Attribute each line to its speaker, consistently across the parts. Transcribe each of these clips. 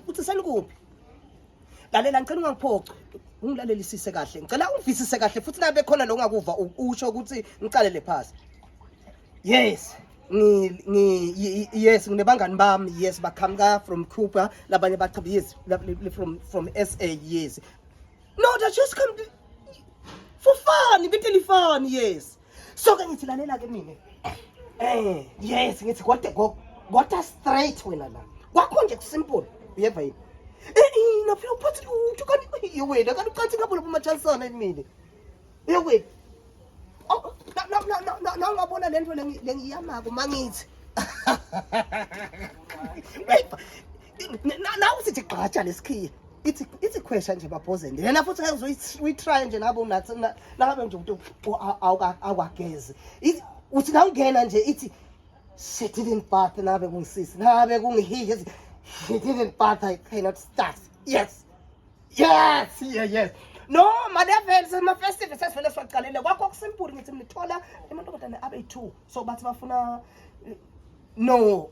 Speaker 1: Uthi senikuphi? Lalela ngicela ungangiphoqi. Ungilalelisise kahle. Ngicela ungivisise kahle futhi nabe khona lo ngakuva usho ukuthi ngicalele phasi. Yes. Yes, nginebangani bami. Yes, bakhamka from Cuba. Labanye bachabi yes from SA. Yes. No, that just come for fun. Bit fun. Yes. So ke ngithi lalela ke mina. Yes, ngithi what a straight wena la. Kwakho nje kusimple. Uyeva yini? Na phela uphathi lutho kanti wena kanti uqathi ngapho lapho machansana emini. Wena. Oh, na ungabona lento lengiyamako mangithi. Na usithi gqatsha lesikhiya. Ithi question nje babhozende. Yena futhi uyi try nje nabo nathi ngabe nje umuntu awakageze. Uthi na ungena nje ithi shit didn't bath nabe kungisisi. Nabe kungihiye. She didn't bath, I cannot start. Yes. No, madam, my festival says for let's go. Kwakho simple ngithi nithola emantombazane abe2. So bathi bafuna no.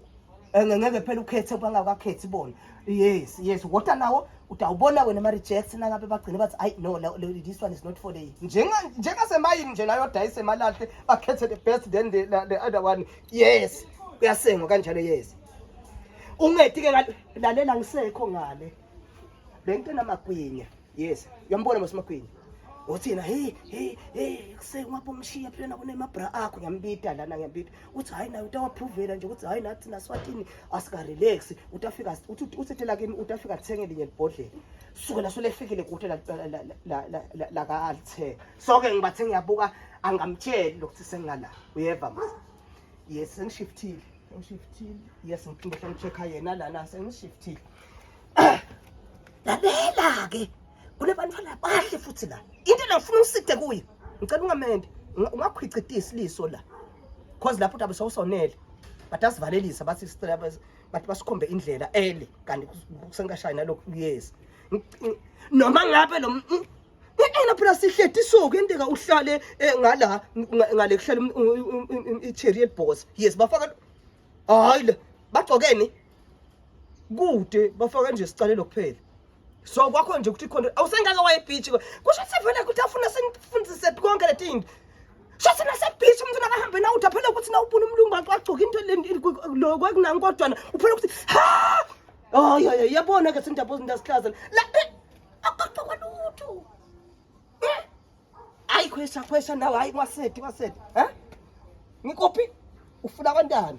Speaker 1: Ngeke phela ukhethe bangakakhethi bona. Yes. What nawo utawubona wena ma rejects nangabe bagcine bathi ay no this one is not for the. Njenga semayini nje nayo dayise malahle bakhethe the best then the other one. Yes. Uyasenga kanjalo yes. Ungethi ke lalela ngisekho ngale. Lento namagwinya. Yes. Uyambona mosimagwinya. Uthina hey kusengapho umshiya phela nabone emabra akho ngiyambida lana ngiyambida. Uthi hayi nayo utawaprovela nje ukuthi hayi nathi naSwatini asika relax utafika uthethela kimi utafika thenge linye libhodlela. Suke la solefikile kuthi la ka althe. So ke ngibathe ngiyabuka angamtsheli lokuthi sengala. Uyeva manje. Yes sengishiftile. Yes ngiphinda ngichecka yena lana sengishiftile. Lalela ke kunebantwana bahle futhi la. Into lafuna uside kuye. Ngicela ungamende. Ungakhwicitisa liso la. Cause lapho utabe sawusonele. Batasivalelisa bathi bathi basikhombe indlela ele kanti kusengashayina lokhu yes. Noma ngabe lo ena phela sihleti isoku enteka uhlale ngala ngale kuhlala i-chariot boss. Yes bafaka hayi la bagcokeni kude bafaka nje sicalelo kuphela. So kwakho nje ukuthi khona awusengaka waye beach kusho sivele ukuthi afuna singifundise konke letinto. Shothi nase beach umuntu nakahambe na uthaphela ukuthi na ubona umlungu agcoka into lo kwakunani kodwa uphela ukuthi ha oh yabona ke sindabo ndasihlaza la akaqoka lutho. Hayi question nawe hayi wasedi ngikophi ufuna kanjani?